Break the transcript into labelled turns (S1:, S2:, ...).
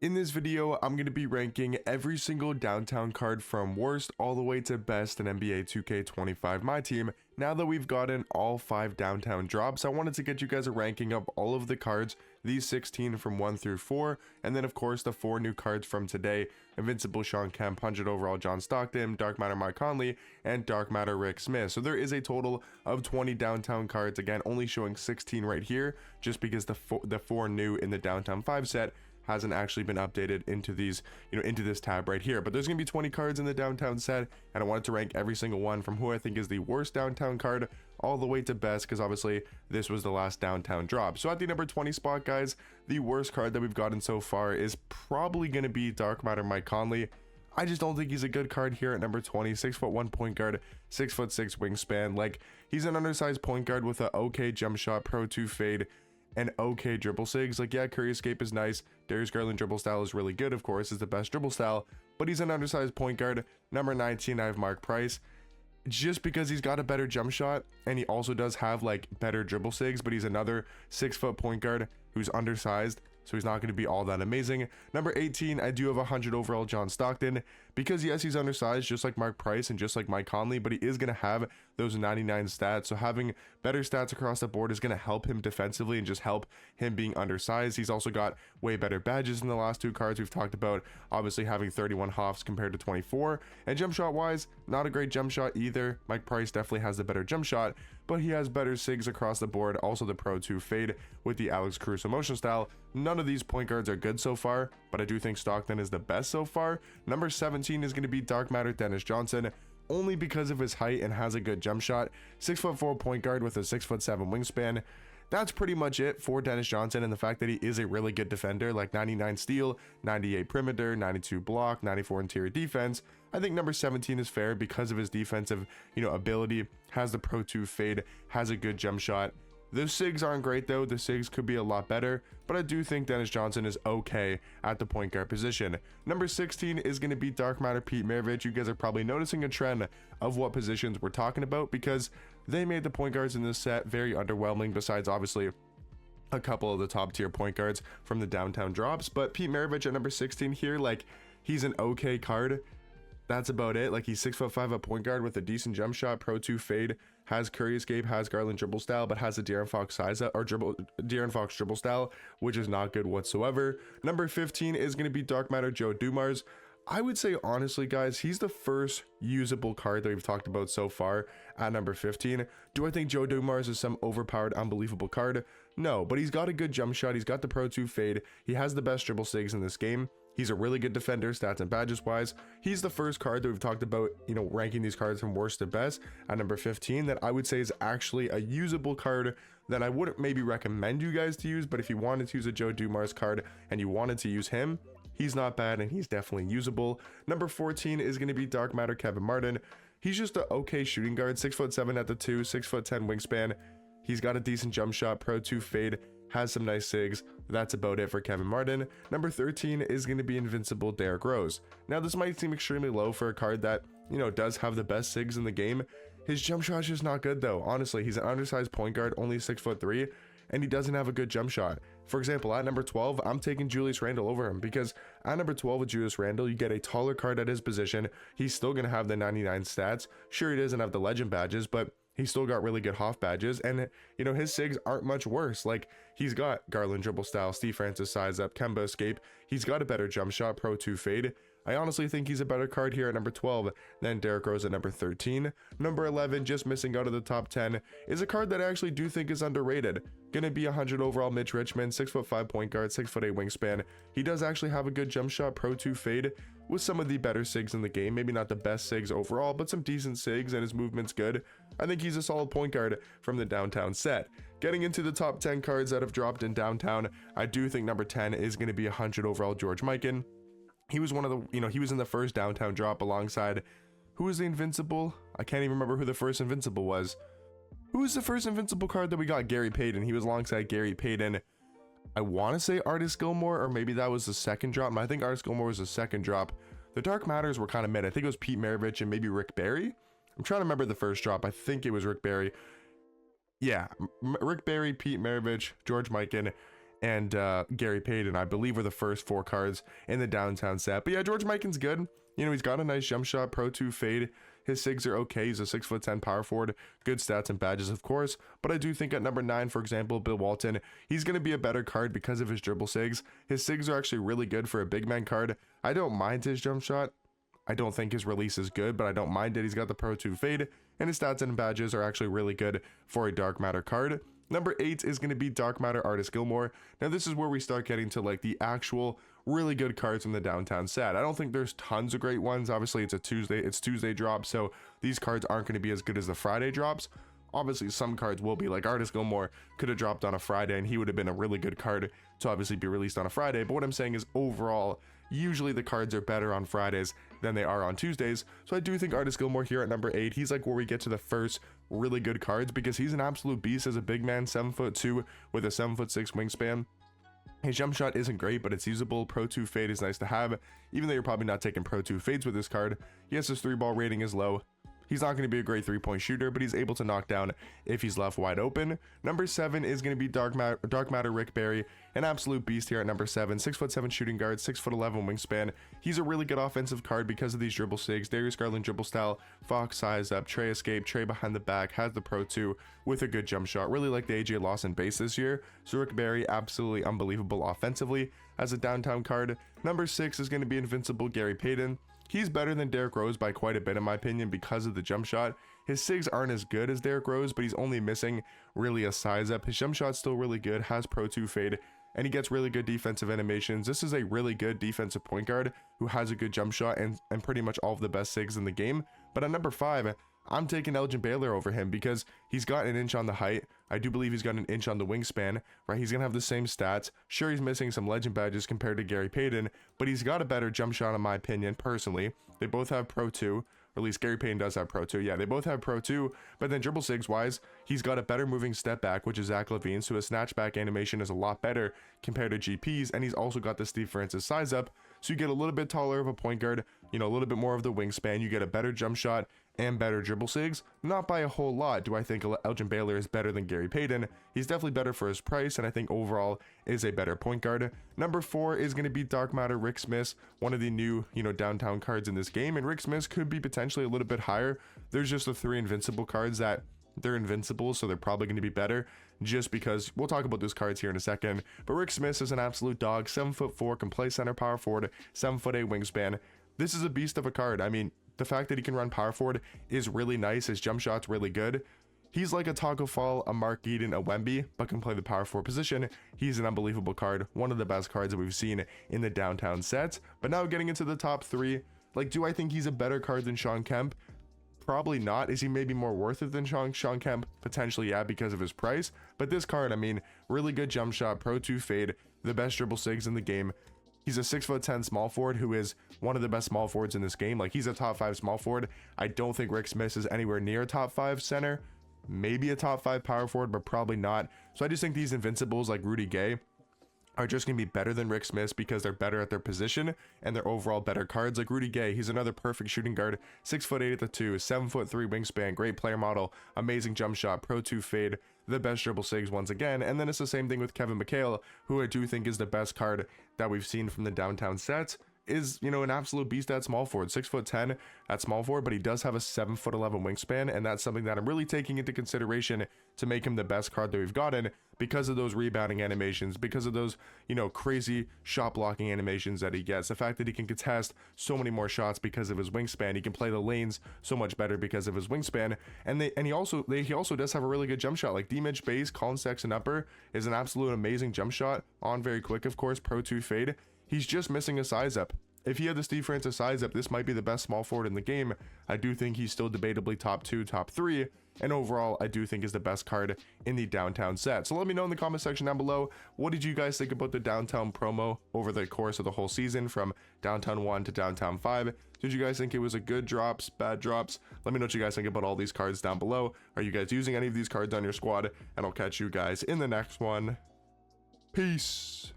S1: In this video, I'm going to be ranking every single downtown card from worst all the way to best in NBA 2K25 My Team. Now that we've gotten all 5 downtown drops, I wanted to get you guys a ranking of all of the cards, these 16 from 1 through 4, and then of course the 4 new cards from today: Invincible Sean Kemp, 100 overall John Stockton, Dark Matter Mike Conley, and Dark Matter Rick Smith. So there is a total of 20 downtown cards, again only showing 16 right here, just because the 4 new in the downtown 5 set hasn't actually been updated into these, into this tab right here. But there's gonna be 20 cards in the downtown set, and I wanted to rank every single one from who I think is the worst downtown card all the way to best, because obviously this was the last downtown drop. So at the number 20 spot, guys, the worst card that we've gotten so far is probably gonna be Dark Matter Mike Conley. I just don't think he's a good card here at number 20. 6'1" point guard, 6'6" wingspan. Like, he's an undersized point guard with a okay jump shot, Pro 2 fade, and okay dribble sigs. Like, yeah, Curry escape is nice. Darius Garland dribble style is really good, of course, is the best dribble style, but he's an undersized point guard. Number 19, I have Mark Price. Just because he's got a better jump shot, and he also does have like better dribble sigs, but he's another 6-foot point guard who's undersized, so he's not going to be all that amazing. Number 18, I do have 100 overall John Stockton, because yes, he's undersized just like Mark Price and just like Mike Conley, but he is going to have those 99 stats, so having better stats across the board is going to help him defensively and just help him being undersized. He's also got way better badges in the last 2 cards we've talked about, obviously having 31 Hoffs compared to 24, and jump shot wise, not a great jump shot either. Mike Price definitely has the better jump shot, but he has better sigs across the board, also the Pro 2 fade with the Alex Caruso motion style. None of these point guards are good so far, but I do think Stockton is the best so far. Number 17 is going to be Dark Matter Dennis Johnson, only because of his height and has a good jump shot. 6'4" point guard with a 6'7" wingspan. That's pretty much it for Dennis Johnson, and the fact that he is a really good defender, like 99 steal, 98 perimeter, 92 block, 94 interior defense. I think number 17 is fair because of his defensive, ability, has the Pro 2 fade, has a good jump shot. The SIGs aren't great though, the SIGs could be a lot better, but I do think Dennis Johnson is okay at the point guard position. Number 16 is going to be Dark Matter Pete Maravich. You guys are probably noticing a trend of what positions we're talking about, because they made the point guards in this set very underwhelming, besides obviously a couple of the top tier point guards from the downtown drops. But Pete Maravich at number 16 here, like, he's an okay card. That's about it. Like, he's 6'5" a point guard with a decent jump shot, Pro 2 fade, has Curry escape, has Garland dribble style, but has a De'Aaron Fox De'Aaron Fox dribble style, which is not good whatsoever. Number 15 is going to be Dark Matter Joe Dumars. I would say honestly, guys, he's the first usable card that we've talked about so far at number 15. Do I think Joe Dumars is some overpowered, unbelievable card? No, but he's got a good jump shot. He's got the Pro 2 fade. He has the best dribble sigs in this game. He's a really good defender, stats and badges wise. He's the first card that we've talked about, ranking these cards from worst to best at number 15, that I would say is actually a usable card that I wouldn't maybe recommend you guys to use, but if you wanted to use a Joe Dumars card and you wanted to use him, he's not bad and he's definitely usable. Number 14 is going to be Dark Matter Kevin Martin. He's just an okay shooting guard, 6'7" at the 2, 6'10" wingspan. He's got a decent jump shot, Pro 2 fade, has some nice sigs. That's about it for Kevin Martin. Number 13 is going to be Invincible Derrick Rose. Now, this might seem extremely low for a card that, does have the best sigs in the game. His jump shot's just not good though. Honestly, he's an undersized point guard, only 6'3", and he doesn't have a good jump shot. For example, at number 12, I'm taking Julius Randle over him, because at number 12 with Julius Randle, you get a taller card at his position. He's still going to have the 99 stats. Sure, he doesn't have the legend badges, but he's still got really good Hoff badges, and his sigs aren't much worse. Like, he's got Garland dribble style, Steve Francis size up, Kemba escape. He's got a better jump shot, Pro 2 fade. I honestly think he's a better card here at number 12 than Derrick Rose at number 13. Number 11, just missing out of the top 10, is a card that I actually do think is underrated. Gonna be 100 overall Mitch Richmond, 6'5" point guard, 6'8" wingspan. He does actually have a good jump shot, Pro 2 fade, with some of the better sigs in the game. Maybe not the best sigs overall, but some decent sigs, and his movement's good. I think he's a solid point guard from the downtown set. Getting into the top 10 cards that have dropped in downtown, I do think number 10 is going to be 100 overall George Mikan. He was one of the, he was in the first downtown drop alongside, who was the Invincible? I can't even remember who the first Invincible was. Who was the first Invincible card that we got? Gary Payton. He was alongside Gary Payton. I want to say Artis Gilmore, or maybe that was the second drop. I think Artis Gilmore was the second drop. The Dark Matters were kind of mid. I think it was Pete Maravich and maybe Rick Barry. I'm trying to remember the first drop. I think it was Rick Barry. Yeah, Rick Barry, Pete Maravich, George Mikan, and Gary Payton, I believe, were the first 4 cards in the downtown set. But yeah, George Mikan's good. You know, he's got a nice jump shot, Pro 2 fade. His SIGs are okay. He's a 6'10" power forward. Good stats and badges, of course. But I do think at number 9, for example, Bill Walton, he's going to be a better card because of his dribble SIGs. His SIGs are actually really good for a big man card. I don't mind his jump shot. I don't think his release is good, but I don't mind it. He's got the Pro 2 fade, and his stats and badges are actually really good for a Dark Matter card. Number 8 is going to be Dark Matter Artist Gilmore. Now this is where we start getting to like the actual really good cards from the downtown set. I don't think there's tons of great ones. Obviously it's Tuesday drops, so these cards aren't going to be as good as the Friday drops. Obviously some cards will be, like Artist Gilmore could have dropped on a Friday and he would have been a really good card to obviously be released on a Friday. But what I'm saying is overall, usually the cards are better on Fridays than they are on Tuesdays. So I do think Artist Gilmore here at number 8, he's like where we get to the first really good cards because he's an absolute beast as a big man, 7'2" with a 7'6" wingspan. His jump shot isn't great, but it's usable. Pro 2 fade is nice to have, even though you're probably not taking Pro 2 fades with this card. Yes, his 3-ball rating is low. He's not going to be a great 3-point shooter, but he's able to knock down if he's left wide open. Number 7 is going to be Dark Matter Rick Barry, an absolute beast here at number 7. 6'7" shooting guard, 6'11" wingspan. He's a really good offensive card because of these dribble SIGs. Darius Garland dribble style, Fox size up, Trey escape, Trey behind the back, has the Pro 2 with a good jump shot. Really like the AJ Lawson base this year. So Rick Barry, absolutely unbelievable offensively as a downtown card. Number 6 is going to be Invincible Gary Payton. He's better than Derrick Rose by quite a bit in my opinion because of the jump shot. His SIGs aren't as good as Derrick Rose, but he's only missing really a size up. His jump shot's still really good, has Pro 2 fade, and he gets really good defensive animations. This is a really good defensive point guard who has a good jump shot and pretty much all of the best SIGs in the game. But at number 5, I'm taking Elgin Baylor over him because he's got an inch on the height. I do believe he's got an inch on the wingspan, right? He's going to have the same stats. Sure, he's missing some legend badges compared to Gary Payton, but he's got a better jump shot in my opinion, personally. They both have Pro 2, or at least Gary Payton does have Pro 2. Yeah, they both have Pro 2, but then dribble SIGs wise, he's got a better moving step back, which is Zach LaVine, so his snatchback animation is a lot better compared to GP's, and he's also got the Steve Francis size up, so you get a little bit taller of a point guard, you know, a little bit more of the wingspan, you get a better jump shot, and better dribble SIGs. Not by a whole lot do I think Elgin Baylor is better than Gary Payton. He's definitely better for his price, and I think overall is a better point guard. Number 4 is going to be Dark Matter Rick Smith, one of the new, you know, downtown cards in this game, and Rick Smith could be potentially a little bit higher. There's just the 3 invincible cards that they're invincible, so they're probably going to be better just because we'll talk about those cards here in a second. But Rick Smith is an absolute dog, 7'4", can play center power forward, 7'8" wingspan. This is a beast of a card. I mean, the fact that he can run power forward is really nice. His jump shot's really good. He's like a Taco Fall, a Mark Eden, a Wemby, but can play the power forward position. He's an unbelievable card. One of the best cards that we've seen in the downtown sets. But now getting into the top 3, like, do I think he's a better card than Shawn Kemp? Probably not. Is he maybe more worth it than Shawn Kemp? Potentially, yeah, because of his price. But this card, I mean, really good jump shot, Pro 2 fade, the best dribble SIGs in the game. He's a 6'10" small forward who is one of the best small forwards in this game. Like, he's a top 5 small forward. I don't think Rick Smith is anywhere near a top 5 center. Maybe a top 5 power forward, but probably not. So I just think these invincibles like Rudy Gay are just going to be better than Rick Smith because they're better at their position and they're overall better cards. Like Rudy Gay, he's another perfect shooting guard, 6'8" at the 2, 7'3" wingspan, great player model, amazing jump shot, Pro 2 fade, the best dribble SIGs once again. And then it's the same thing with Kevin McHale, who I do think is the best card that we've seen from the downtown sets. Is, you know, an absolute beast at small forward, 6'10" at small forward, but he does have a 7'11" wingspan, and that's something that I'm really taking into consideration to make him the best card that we've gotten because of those rebounding animations, because of those, you know, crazy shot blocking animations that he gets, the fact that he can contest so many more shots because of his wingspan, he can play the lanes so much better because of his wingspan, and he also does have a really good jump shot. Like D-Mitch base, Colin Sexton upper is an absolute amazing jump shot, on very quick, of course, Pro 2 fade. He's just missing a size up. If he had the Steve Francis size up, this might be the best small forward in the game. I do think he's still debatably top 2, top 3, and overall I do think is the best card in the downtown set. So let me know in the comment section down below, what did you guys think about the downtown promo over the course of the whole season from downtown 1 to downtown 5? Did you guys think it was a good drops, bad drops? Let me know what you guys think about all these cards down below. Are you guys using any of these cards on your squad? And I'll catch you guys in the next one. Peace.